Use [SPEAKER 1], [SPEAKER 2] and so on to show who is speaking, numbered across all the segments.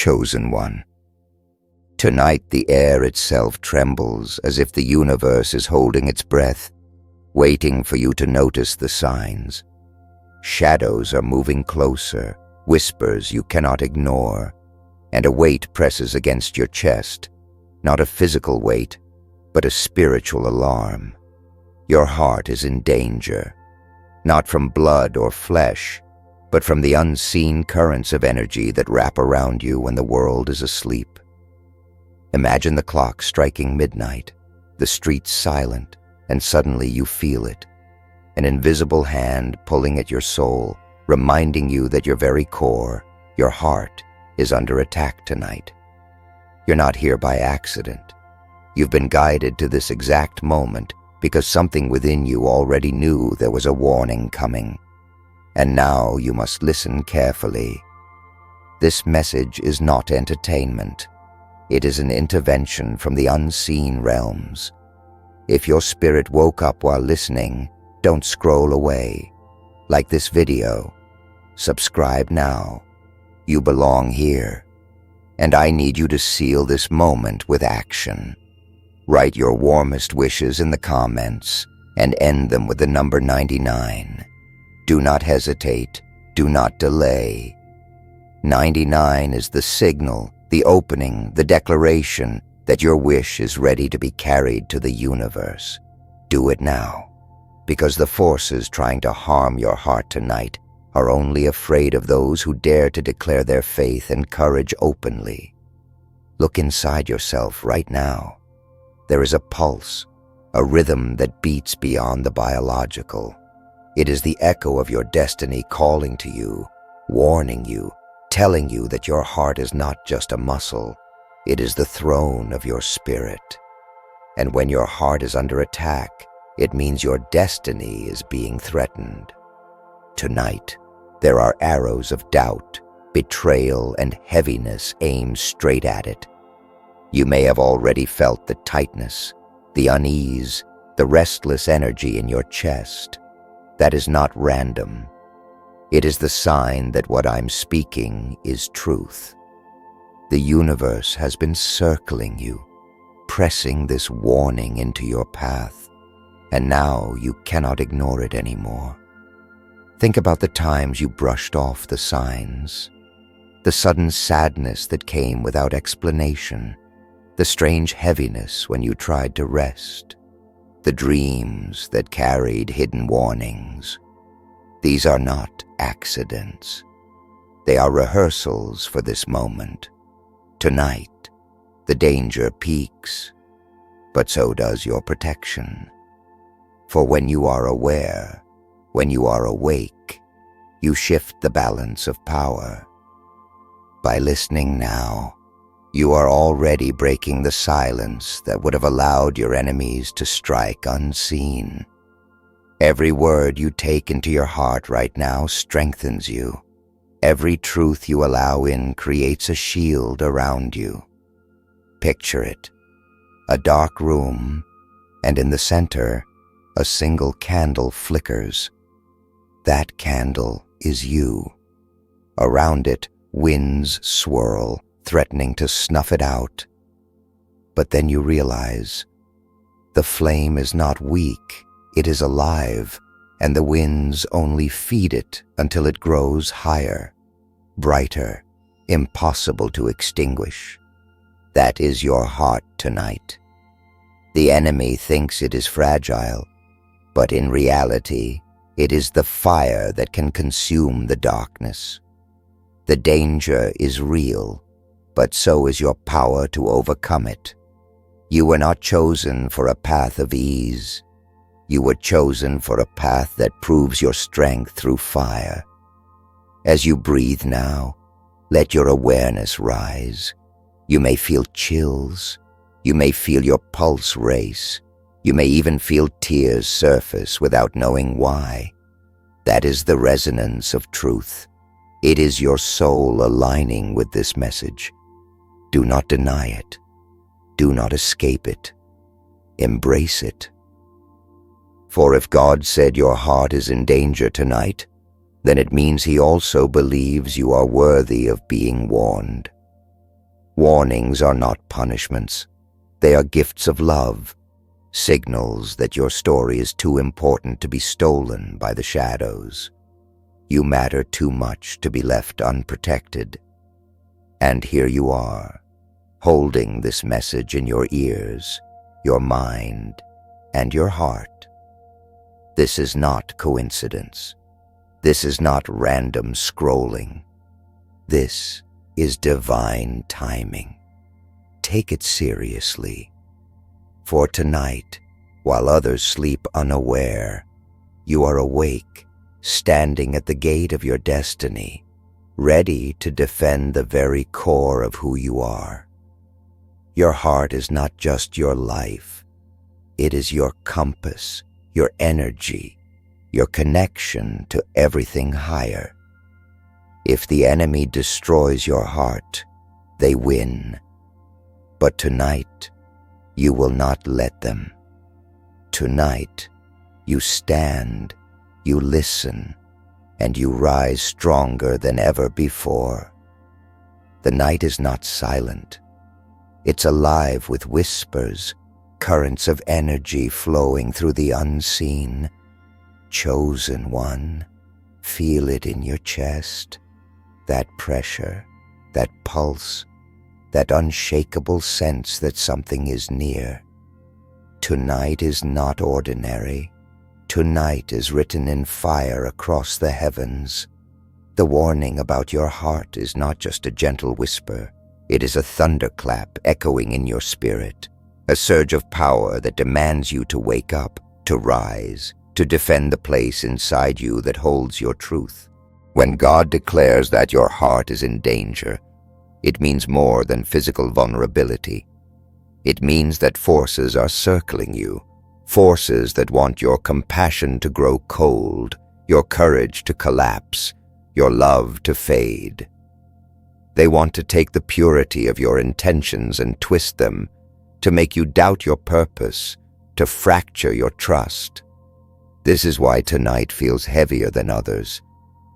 [SPEAKER 1] chosen one. Tonight the air itself trembles as if the universe is holding its breath, waiting for you to notice the signs. Shadows are moving closer, whispers you cannot ignore, and a weight presses against your chest, not a physical weight, but a spiritual alarm. Your heart is in danger, not from blood or flesh, but from the unseen currents of energy that wrap around you when the world is asleep. Imagine the clock striking midnight, the streets silent, and suddenly you feel it. An invisible hand pulling at your soul, reminding you that your very core, your heart, is under attack tonight. You're not here by accident. You've been guided to this exact moment because something within you already knew there was a warning coming. And now you must listen carefully. This message is not entertainment. It is an intervention from the unseen realms. If your spirit woke up while listening, don't scroll away. Like this video, subscribe now. You belong here. And I need you to seal this moment with action. Write your warmest wishes in the comments and end them with the number 99. Do not hesitate. Do not delay. 99 is the signal, the opening, the declaration that your wish is ready to be carried to the universe. Do it now, because the forces trying to harm your heart tonight are only afraid of those who dare to declare their faith and courage openly. Look inside yourself right now. There is a pulse, a rhythm that beats beyond the biological. It is the echo of your destiny calling to you, warning you, telling you that your heart is not just a muscle, it is the throne of your spirit. And when your heart is under attack, it means your destiny is being threatened. Tonight, there are arrows of doubt, betrayal, and heaviness aimed straight at it. You may have already felt the tightness, the unease, the restless energy in your chest. That is not random. It is the sign that what I'm speaking is truth. The universe has been circling you, pressing this warning into your path, and now you cannot ignore it anymore. Think about the times you brushed off the signs, the sudden sadness that came without explanation, the strange heaviness when you tried to rest, the dreams that carried hidden warnings. These are not accidents. They are rehearsals for this moment. Tonight, the danger peaks, but so does your protection. For when you are aware, when you are awake, you shift the balance of power. By listening now, you are already breaking the silence that would have allowed your enemies to strike unseen. Every word you take into your heart right now strengthens you. Every truth you allow in creates a shield around you. Picture it, a dark room, and in the center, a single candle flickers. That candle is you. Around it, winds swirl, threatening to snuff it out. But then you realize, the flame is not weak, it is alive, and the winds only feed it until it grows higher, brighter, impossible to extinguish. That is your heart tonight. The enemy thinks it is fragile, but in reality, it is the fire that can consume the darkness. The danger is real, but so is your power to overcome it. You were not chosen for a path of ease. You were chosen for a path that proves your strength through fire. As you breathe now, let your awareness rise. You may feel chills. You may feel your pulse race. You may even feel tears surface without knowing why. That is the resonance of truth. It is your soul aligning with this message. Do not deny it. Do not escape it. Embrace it. For if God said your heart is in danger tonight, then it means He also believes you are worthy of being warned. Warnings are not punishments. They are gifts of love, signals that your story is too important to be stolen by the shadows. You matter too much to be left unprotected. And here you are, holding this message in your ears, your mind, and your heart. This is not coincidence. This is not random scrolling. This is divine timing. Take it seriously. For tonight, while others sleep unaware, you are awake, standing at the gate of your destiny, ready to defend the very core of who you are. Your heart is not just your life. It is your compass, your energy, your connection to everything higher. If the enemy destroys your heart, they win. But tonight, you will not let them. Tonight, you stand, you listen, and you rise stronger than ever before. The night is not silent. It's alive with whispers, currents of energy flowing through the unseen. Chosen one, feel it in your chest, that pressure, that pulse, that unshakable sense that something is near. Tonight is not ordinary. Tonight is written in fire across the heavens. The warning about your heart is not just a gentle whisper. It is a thunderclap echoing in your spirit, a surge of power that demands you to wake up, to rise, to defend the place inside you that holds your truth. When God declares that your heart is in danger, it means more than physical vulnerability. It means that forces are circling you, forces that want your compassion to grow cold, your courage to collapse, your love to fade. They want to take the purity of your intentions and twist them, to make you doubt your purpose, to fracture your trust. This is why tonight feels heavier than others,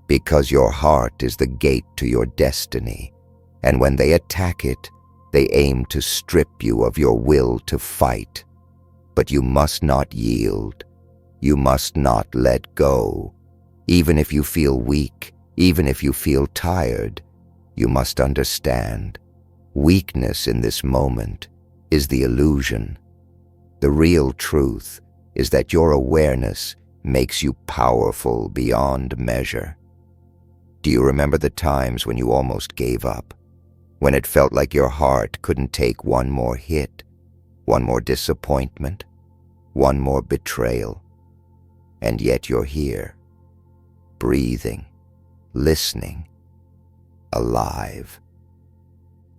[SPEAKER 1] because your heart is the gate to your destiny, and when they attack it, they aim to strip you of your will to fight. But you must not yield. You must not let go. Even if you feel weak, even if you feel tired, you must understand. Weakness in this moment is the illusion. The real truth is that your awareness makes you powerful beyond measure. Do you remember the times when you almost gave up? When it felt like your heart couldn't take one more hit, one more disappointment, one more betrayal? And yet you're here, breathing, listening, alive.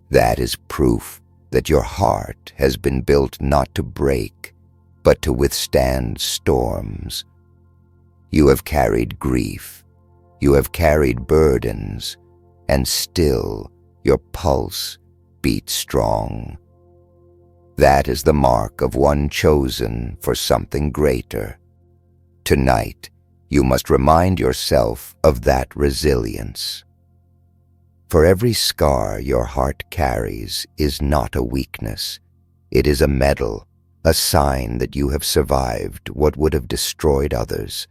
[SPEAKER 1] That is proof that your heart has been built not to break, but to withstand storms. You have carried grief, you have carried burdens, and still your pulse beats strong. That is the mark of one chosen for something greater. Tonight, you must remind yourself of that resilience. For every scar your heart carries is not a weakness. It is a medal, a sign that you have survived what would have destroyed others.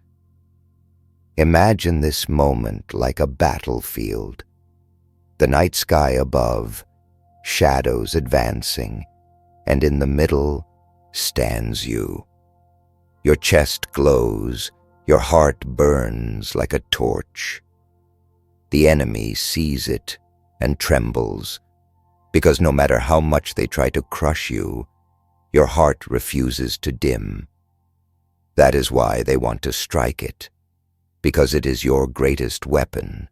[SPEAKER 1] Imagine this moment like a battlefield. The night sky above, shadows advancing, and in the middle stands you. Your chest glows, your heart burns like a torch. The enemy sees it and trembles, because no matter how much they try to crush you, your heart refuses to dim. That is why they want to strike it, because it is your greatest weapon.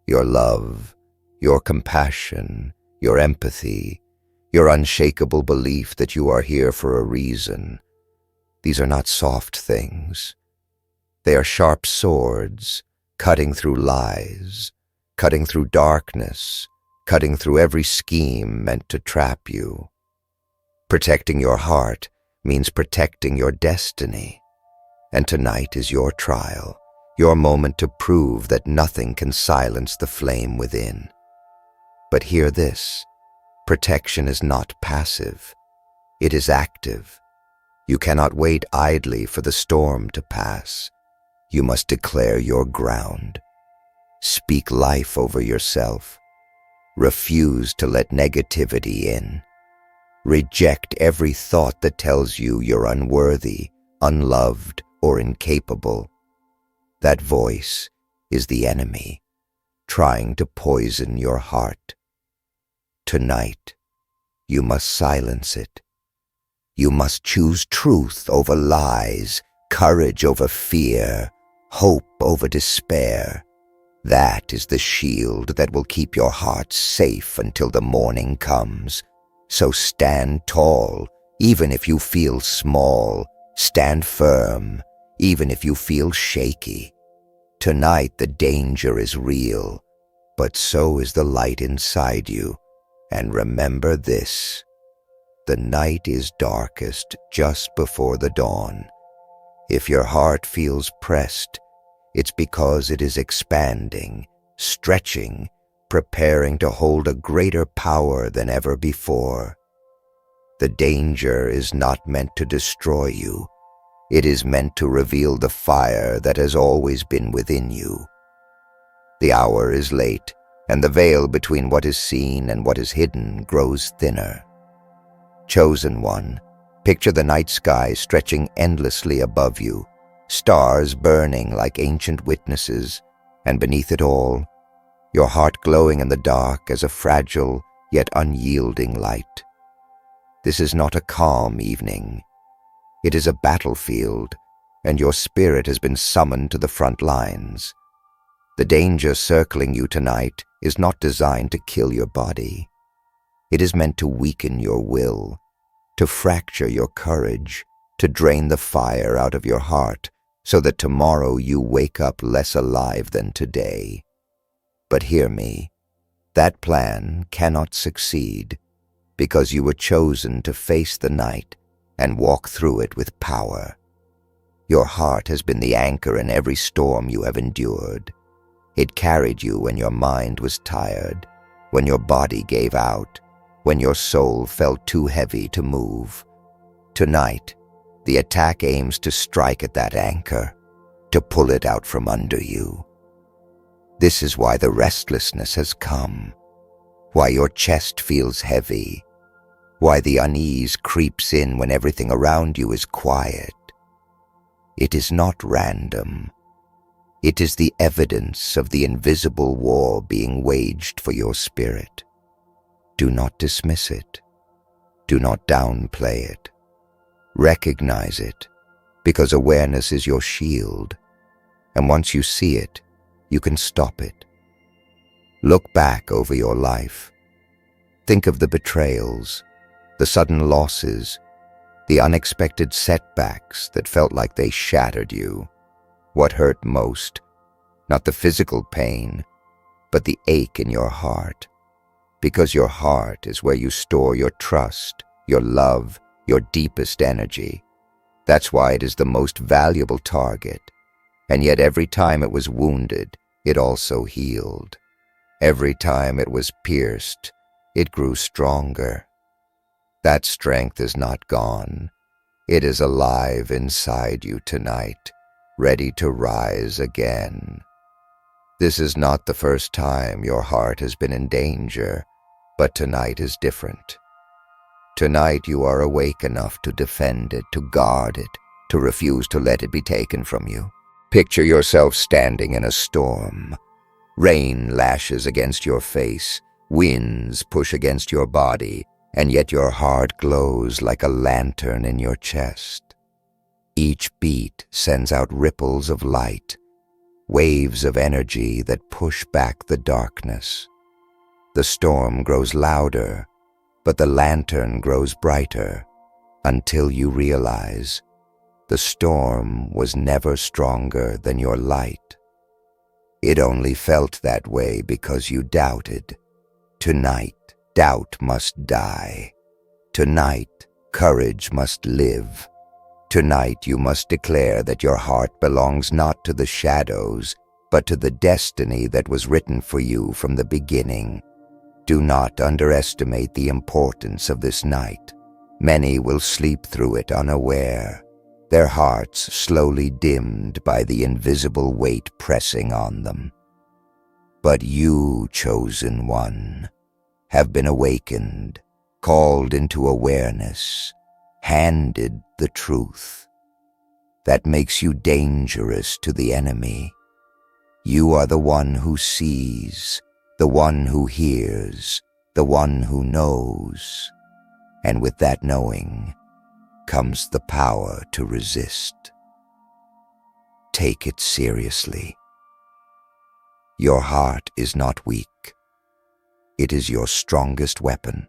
[SPEAKER 1] Your love, your compassion, your empathy, your unshakable belief that you are here for a reason. These are not soft things. They are sharp swords, cutting through lies, cutting through darkness, cutting through every scheme meant to trap you. Protecting your heart means protecting your destiny. And tonight is your trial, your moment to prove that nothing can silence the flame within. But hear this, Protection is not passive. It is active. You cannot wait idly for the storm to pass. You must declare your ground. Speak life over yourself. Refuse to let negativity in. Reject every thought that tells you you're unworthy, unloved, or incapable. That voice is the enemy, trying to poison your heart. Tonight, you must silence it. You must choose truth over lies, courage over fear, hope over despair. That is the shield that will keep your heart safe until the morning comes. So stand tall, even if you feel small. Stand firm, even if you feel shaky. Tonight the danger is real, but so is the light inside you. And remember this: the night is darkest just before the dawn. If your heart feels pressed, it's because it is expanding, stretching, preparing to hold a greater power than ever before. The danger is not meant to destroy you. It is meant to reveal the fire that has always been within you. The hour is late, and the veil between what is seen and what is hidden grows thinner. Chosen one, picture the night sky stretching endlessly above you, stars burning like ancient witnesses, and beneath it all, your heart glowing in the dark as a fragile yet unyielding light. This is not a calm evening. It is a battlefield, and your spirit has been summoned to the front lines. The danger circling you tonight is not designed to kill your body. It is meant to weaken your will, to fracture your courage, to drain the fire out of your heart, so that tomorrow you wake up less alive than today. But hear me, that plan cannot succeed, because you were chosen to face the night and walk through it with power. Your heart has been the anchor in every storm you have endured. It carried you when your mind was tired, when your body gave out, when your soul felt too heavy to move. Tonight, the attack aims to strike at that anchor, to pull it out from under you. This is why the restlessness has come, why your chest feels heavy, why the unease creeps in when everything around you is quiet. It is not random. It is the evidence of the invisible war being waged for your spirit. Do not dismiss it. Do not downplay it. Recognize it, because awareness is your shield, and once you see it, you can stop it. Look back over your life. Think of the betrayals, the sudden losses, the unexpected setbacks that felt like they shattered you. What hurt most? Not the physical pain, but the ache in your heart. Because your heart is where you store your trust, your love, your deepest energy. That's why it is the most valuable target. And yet every time it was wounded, it also healed. Every time it was pierced, it grew stronger. That strength is not gone. It is alive inside you tonight, ready to rise again. This is not the first time your heart has been in danger, but tonight is different. Tonight you are awake enough to defend it, to guard it, to refuse to let it be taken from you. Picture yourself standing in a storm. Rain lashes against your face, winds push against your body, and yet your heart glows like a lantern in your chest. Each beat sends out ripples of light, waves of energy that push back the darkness. The storm grows louder, but the lantern grows brighter, until you realize the storm was never stronger than your light. It only felt that way because you doubted. Tonight, doubt must die. Tonight, courage must live. Tonight, you must declare that your heart belongs not to the shadows, but to the destiny that was written for you from the beginning. Do not underestimate the importance of this night. Many will sleep through it unaware, their hearts slowly dimmed by the invisible weight pressing on them. But you, chosen one, have been awakened, called into awareness, handed the truth. That makes you dangerous to the enemy. You are the one who sees, the one who hears, the one who knows. And with that knowing comes the power to resist. Take it seriously. Your heart is not weak. It is your strongest weapon.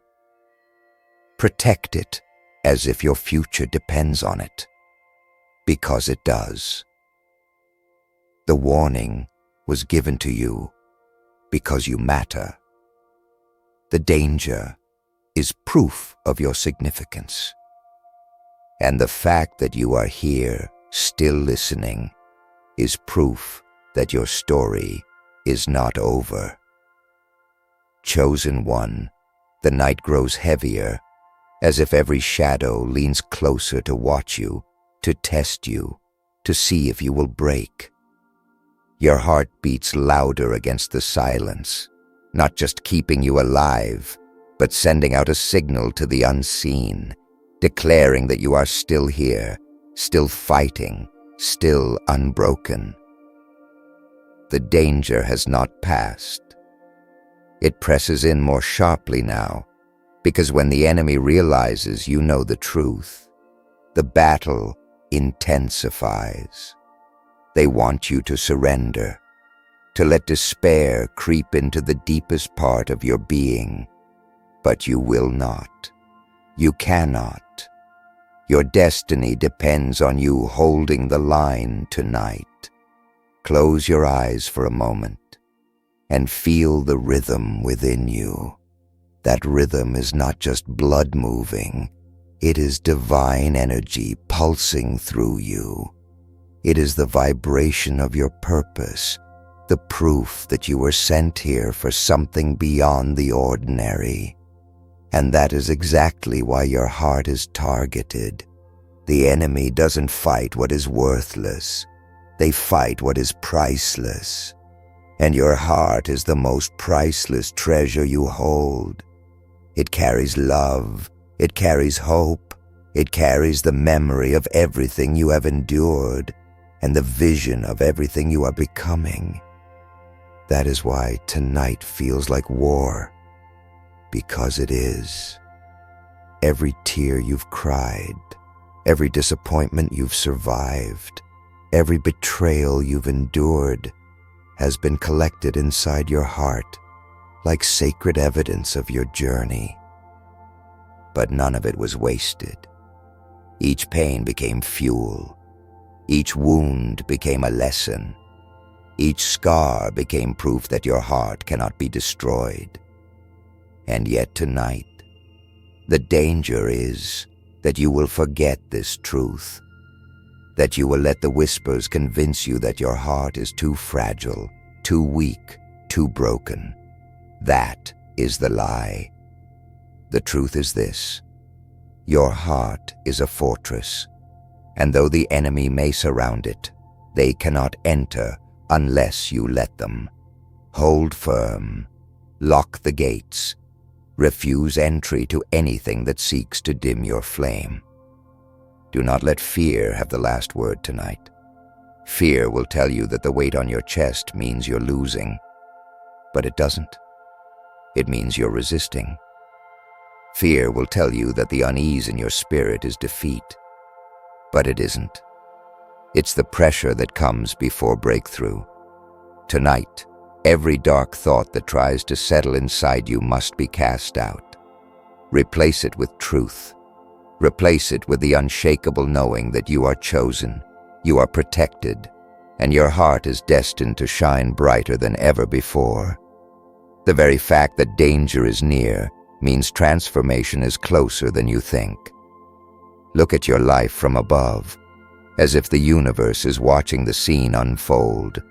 [SPEAKER 1] Protect it as if your future depends on it, because it does. The warning was given to you because you matter. The danger is proof of your significance. And the fact that you are here, still listening, is proof that your story is not over. Chosen one, the night grows heavier, as if every shadow leans closer to watch you, to test you, to see if you will break. Your heart beats louder against the silence, not just keeping you alive, but sending out a signal to the unseen, declaring that you are still here, still fighting, still unbroken. The danger has not passed. It presses in more sharply now, because when the enemy realizes you know the truth, the battle intensifies. They want you to surrender, to let despair creep into the deepest part of your being. But you will not. You cannot. Your destiny depends on you holding the line tonight. Close your eyes for a moment and feel the rhythm within you. That rhythm is not just blood moving. It is divine energy pulsing through you. It is the vibration of your purpose, the proof that you were sent here for something beyond the ordinary. And that is exactly why your heart is targeted. The enemy doesn't fight what is worthless. They fight what is priceless. And your heart is the most priceless treasure you hold. It carries love. It carries hope. It carries the memory of everything you have endured and the vision of everything you are becoming. That is why tonight feels like war. Because it is. Every tear you've cried, every disappointment you've survived, every betrayal you've endured has been collected inside your heart like sacred evidence of your journey. But none of it was wasted. Each pain became fuel. Each wound became a lesson. Each scar became proof that your heart cannot be destroyed. And yet tonight, the danger is that you will forget this truth, that you will let the whispers convince you that your heart is too fragile, too weak, too broken. That is the lie. The truth is this: your heart is a fortress, and though the enemy may surround it, they cannot enter unless you let them. Hold firm, lock the gates, refuse entry to anything that seeks to dim your flame. Do not let fear have the last word tonight. Fear will tell you that the weight on your chest means you're losing, but it doesn't. It means you're resisting. Fear will tell you that the unease in your spirit is defeat, but it isn't. It's the pressure that comes before breakthrough. Tonight, every dark thought that tries to settle inside you must be cast out. Replace it with truth. Replace it with the unshakable knowing that you are chosen, you are protected, and your heart is destined to shine brighter than ever before. The very fact that danger is near means transformation is closer than you think. Look at your life from above, as if the universe is watching the scene unfold.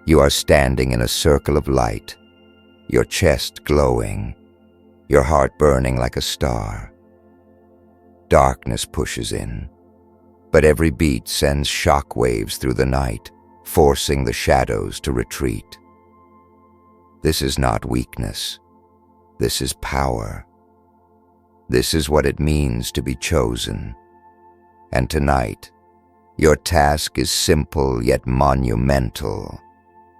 [SPEAKER 1] You are standing in a circle of light, your chest glowing, your heart burning like a star. Darkness pushes in, but every beat sends shock waves through the night, forcing the shadows to retreat. This is not weakness. This is power. This is what it means to be chosen. And tonight, your task is simple yet monumental.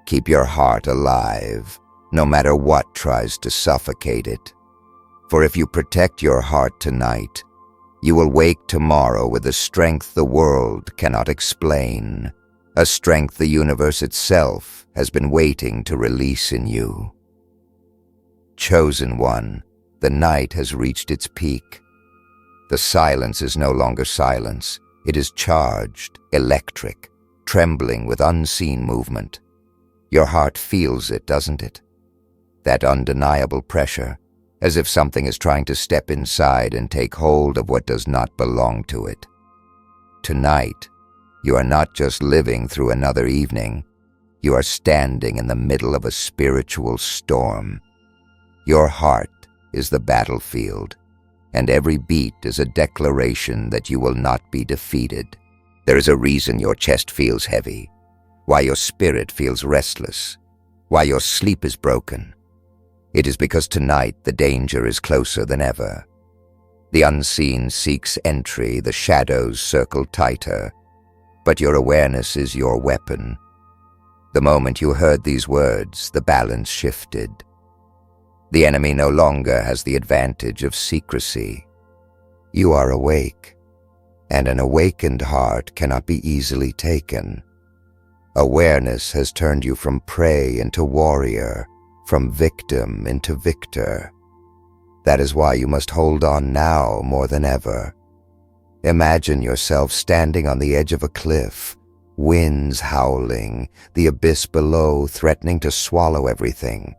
[SPEAKER 1] Keep your heart alive, no matter what tries to suffocate it. For if you protect your heart tonight, you will wake tomorrow with a strength the world cannot explain, a strength the universe itself has been waiting to release in you. Chosen one, the night has reached its peak. The silence is no longer silence. It is charged, electric, trembling with unseen movement. Your heart feels it, doesn't it? That undeniable pressure, as if something is trying to step inside and take hold of what does not belong to it. Tonight, you are not just living through another evening. You are standing in the middle of a spiritual storm. Your heart is the battlefield, and every beat is a declaration that you will not be defeated. There is a reason your chest feels heavy, why your spirit feels restless, why your sleep is broken. It is because tonight the danger is closer than ever. The unseen seeks entry, the shadows circle tighter, but your awareness is your weapon. The moment you heard these words, the balance shifted. The enemy no longer has the advantage of secrecy. You are awake, and an awakened heart cannot be easily taken. Awareness has turned you from prey into warrior, from victim into victor. That is why you must hold on now more than ever. Imagine yourself standing on the edge of a cliff, winds howling, the abyss below threatening to swallow everything.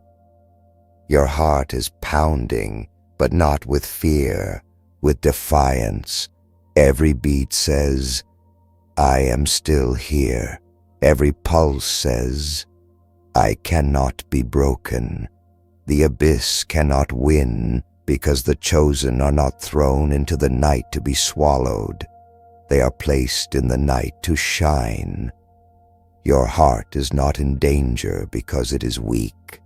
[SPEAKER 1] Your heart is pounding, but not with fear, with defiance. Every beat says, I am still here. Every pulse says, I cannot be broken. The abyss cannot win because the chosen are not thrown into the night to be swallowed. They are placed in the night to shine. Your heart is not in danger because it is weak.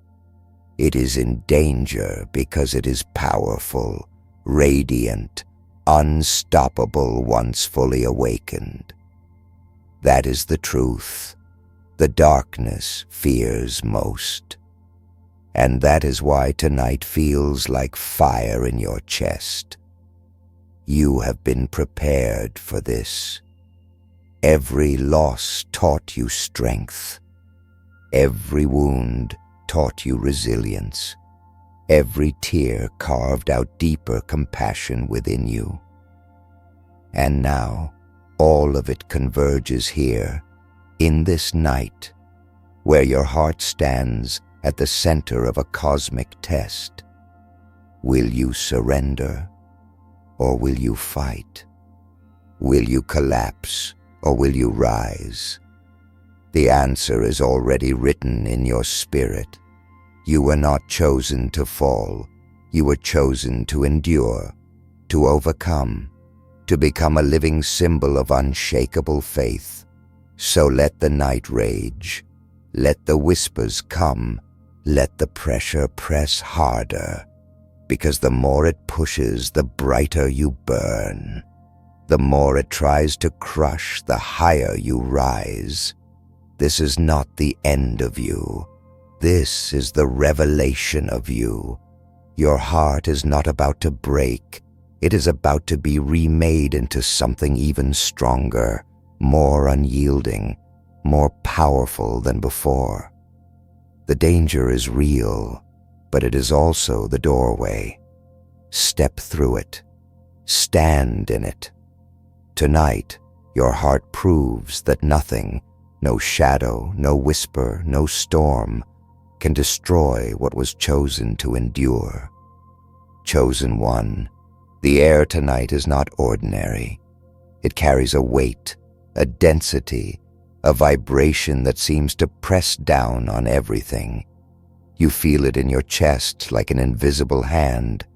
[SPEAKER 1] It is in danger because it is powerful, radiant, unstoppable once fully awakened. That is the truth. The darkness fears most. And that is why tonight feels like fire in your chest. You have been prepared for this. Every loss taught you strength. Every wound taught you resilience. Every tear carved out deeper compassion within you. And now, all of it converges here, in this night, where your heart stands at the center of a cosmic test. Will you surrender, or will you fight? Will you collapse, or will you rise? The answer is already written in your spirit. You were not chosen to fall. You were chosen to endure, to overcome, to become a living symbol of unshakable faith. So let the night rage. Let the whispers come. Let the pressure press harder, because the more it pushes, the brighter you burn. The more it tries to crush, the higher you rise. This is not the end of you. This is the revelation of you. Your heart is not about to break. It is about to be remade into something even stronger, more unyielding, more powerful than before. The danger is real, but it is also the doorway. Step through it. Stand in it. Tonight, your heart proves that nothing, no shadow, no whisper, no storm, can destroy what was chosen to endure. Chosen one, the air tonight is not ordinary. It carries a weight, a density, a vibration that seems to press down on everything. You feel it in your chest like an invisible hand,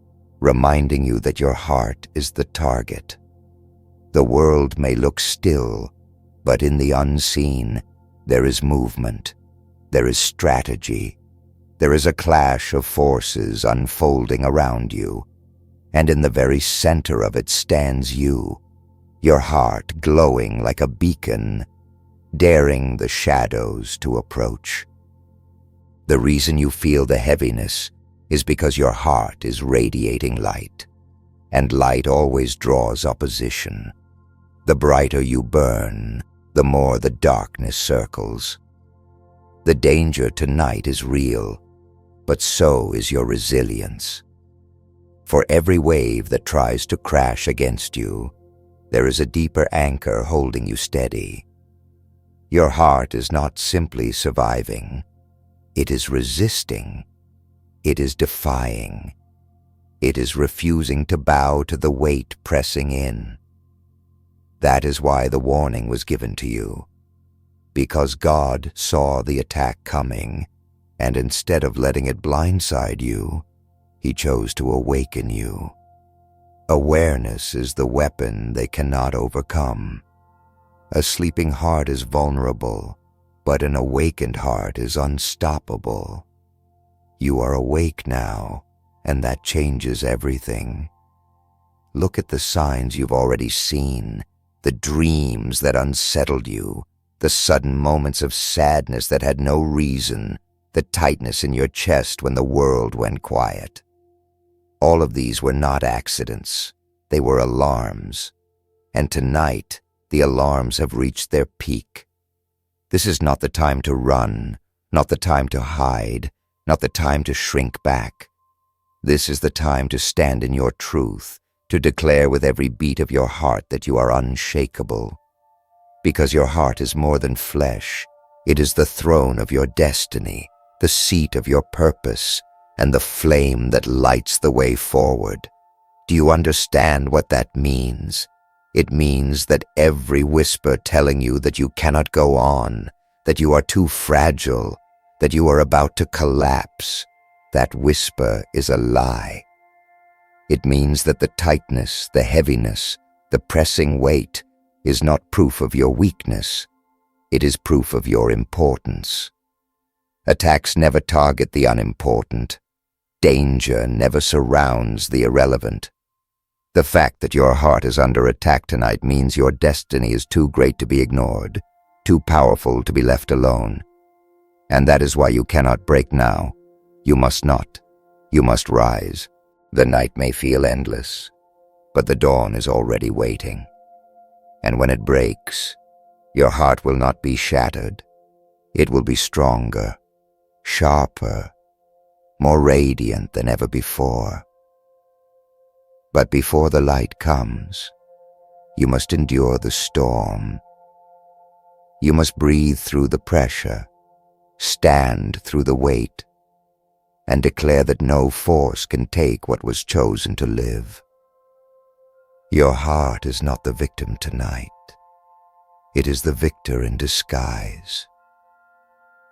[SPEAKER 1] reminding you that your heart is the target. The world may look still, but in the unseen, there is movement, there is strategy, there is a clash of forces unfolding around you, and in the very center of it stands you, your heart glowing like a beacon, daring the shadows to approach. The reason you feel the heaviness is because your heart is radiating light, and light always draws opposition. The brighter you burn, the more the darkness circles. The danger tonight is real, but so is your resilience. For every wave that tries to crash against you, there is a deeper anchor holding you steady. Your heart is not simply surviving. It is resisting. It is defying. It is refusing to bow to the weight pressing in. That is why the warning was given to you. Because God saw the attack coming, and instead of letting it blindside you, He chose to awaken you. Awareness is the weapon they cannot overcome. A sleeping heart is vulnerable, but an awakened heart is unstoppable. You are awake now, and that changes everything. Look at the signs you've already seen, the dreams that unsettled you, the sudden moments of sadness that had no reason, the tightness in your chest when the world went quiet. All of these were not accidents. They were alarms. And tonight, the alarms have reached their peak. This is not the time to run, not the time to hide, not the time to shrink back. This is the time to stand in your truth, to declare with every beat of your heart that you are unshakable. Because your heart is more than flesh. It is the throne of your destiny, the seat of your purpose, and the flame that lights the way forward. Do you understand what that means? It means that every whisper telling you that you cannot go on, that you are too fragile, that you are about to collapse, that whisper is a lie. It means that the tightness, the heaviness, the pressing weight is not proof of your weakness. It is proof of your importance. Attacks never target the unimportant. Danger never surrounds the irrelevant. The fact that your heart is under attack tonight means your destiny is too great to be ignored, too powerful to be left alone. And that is why you cannot break now. You must not. You must rise. The night may feel endless, but the dawn is already waiting. And when it breaks, your heart will not be shattered. It will be stronger, sharper, more radiant than ever before. But before the light comes, you must endure the storm. You must breathe through the pressure, stand through the weight, and declare that no force can take what was chosen to live. Your heart is not the victim tonight. It is the victor in disguise.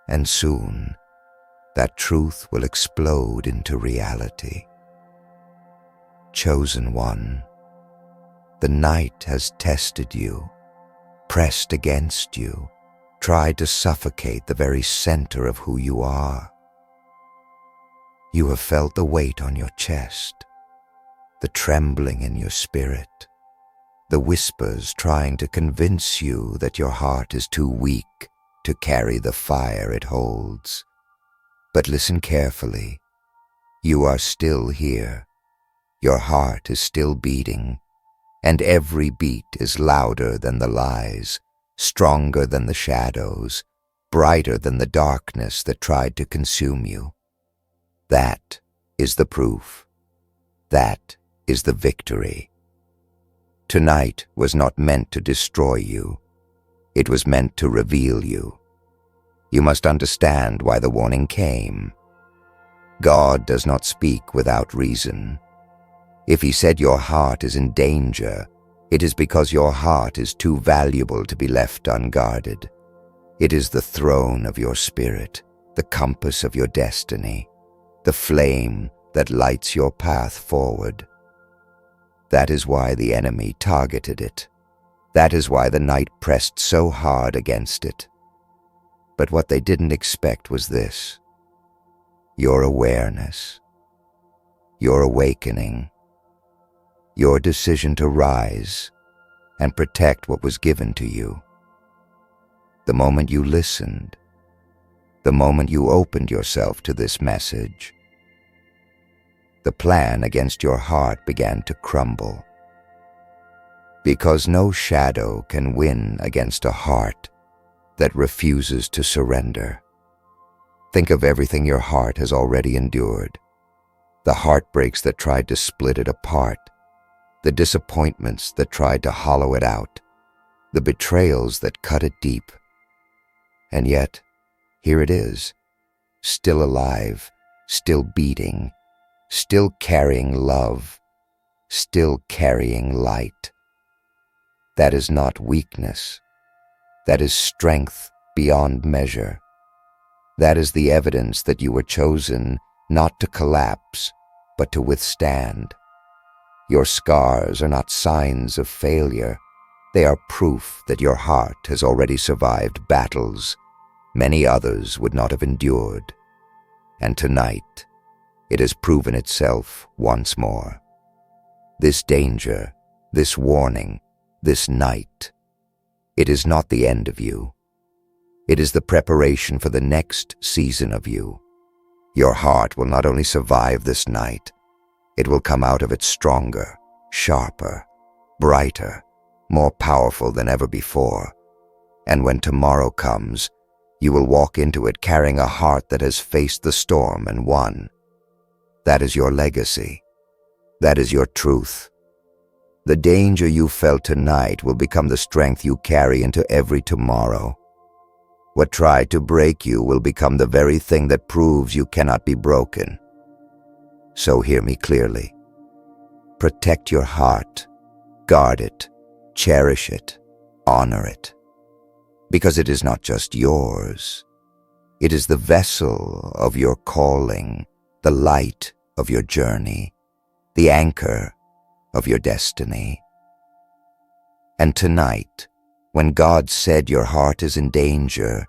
[SPEAKER 1] And soon, that truth will explode into reality. Chosen one, the night has tested you, pressed against you, tried to suffocate the very center of who you are. You have felt the weight on your chest, the trembling in your spirit, the whispers trying to convince you that your heart is too weak to carry the fire it holds. But listen carefully. You are still here. Your heart is still beating, and every beat is louder than the lies, stronger than the shadows, brighter than the darkness that tried to consume you. That is the proof. That is the victory. Tonight was not meant to destroy you. It was meant to reveal you. You must understand why the warning came. God does not speak without reason. If He said your heart is in danger, it is because your heart is too valuable to be left unguarded. It is the throne of your spirit, the compass of your destiny, the flame that lights your path forward. That is why the enemy targeted it. That is why the night pressed so hard against it. But what they didn't expect was this: your awareness, your awakening, your decision to rise and protect what was given to you. The moment you listened, the moment you opened yourself to this message, the plan against your heart began to crumble. Because no shadow can win against a heart that refuses to surrender. Think of everything your heart has already endured: the heartbreaks that tried to split it apart, the disappointments that tried to hollow it out, the betrayals that cut it deep. And yet, here it is, still alive, still beating, still carrying love, still carrying light. That is not weakness. That is strength beyond measure. That is the evidence that you were chosen not to collapse, but to withstand. Your scars are not signs of failure. They are proof that your heart has already survived battles many others would not have endured. And tonight, it has proven itself once more. This danger, this warning, this night, it is not the end of you. It is the preparation for the next season of you. Your heart will not only survive this night, it will come out of it stronger, sharper, brighter, more powerful than ever before. And when tomorrow comes, you will walk into it carrying a heart that has faced the storm and won. That is your legacy. That is your truth. The danger you felt tonight will become the strength you carry into every tomorrow. What tried to break you will become the very thing that proves you cannot be broken. So hear me clearly. Protect your heart, guard it, cherish it, honor it. Because it is not just yours. It is the vessel of your calling, the light of your journey, the anchor of your destiny. And tonight, when God said your heart is in danger,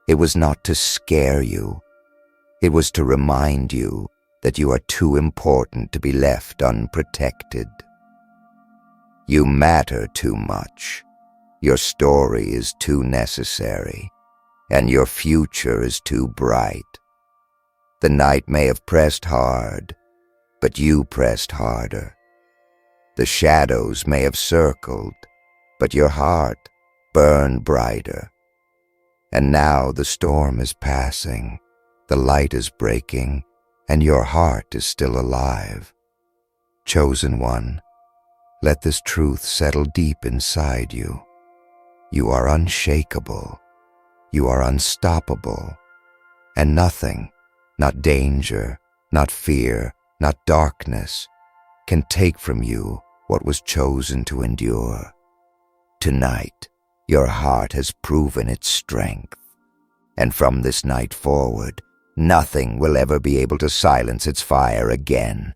[SPEAKER 1] it was not to scare you. It was to remind you that you are too important to be left unprotected. You matter too much. Your story is too necessary, and your future is too bright. The night may have pressed hard, but you pressed harder. The shadows may have circled, but your heart burned brighter. And now the storm is passing, the light is breaking, and your heart is still alive. Chosen one, let this truth settle deep inside you. You are unshakable. You are unstoppable. And nothing, not danger, not fear, not darkness, can take from you what was chosen to endure. Tonight, your heart has proven its strength. And from this night forward, nothing will ever be able to silence its fire again.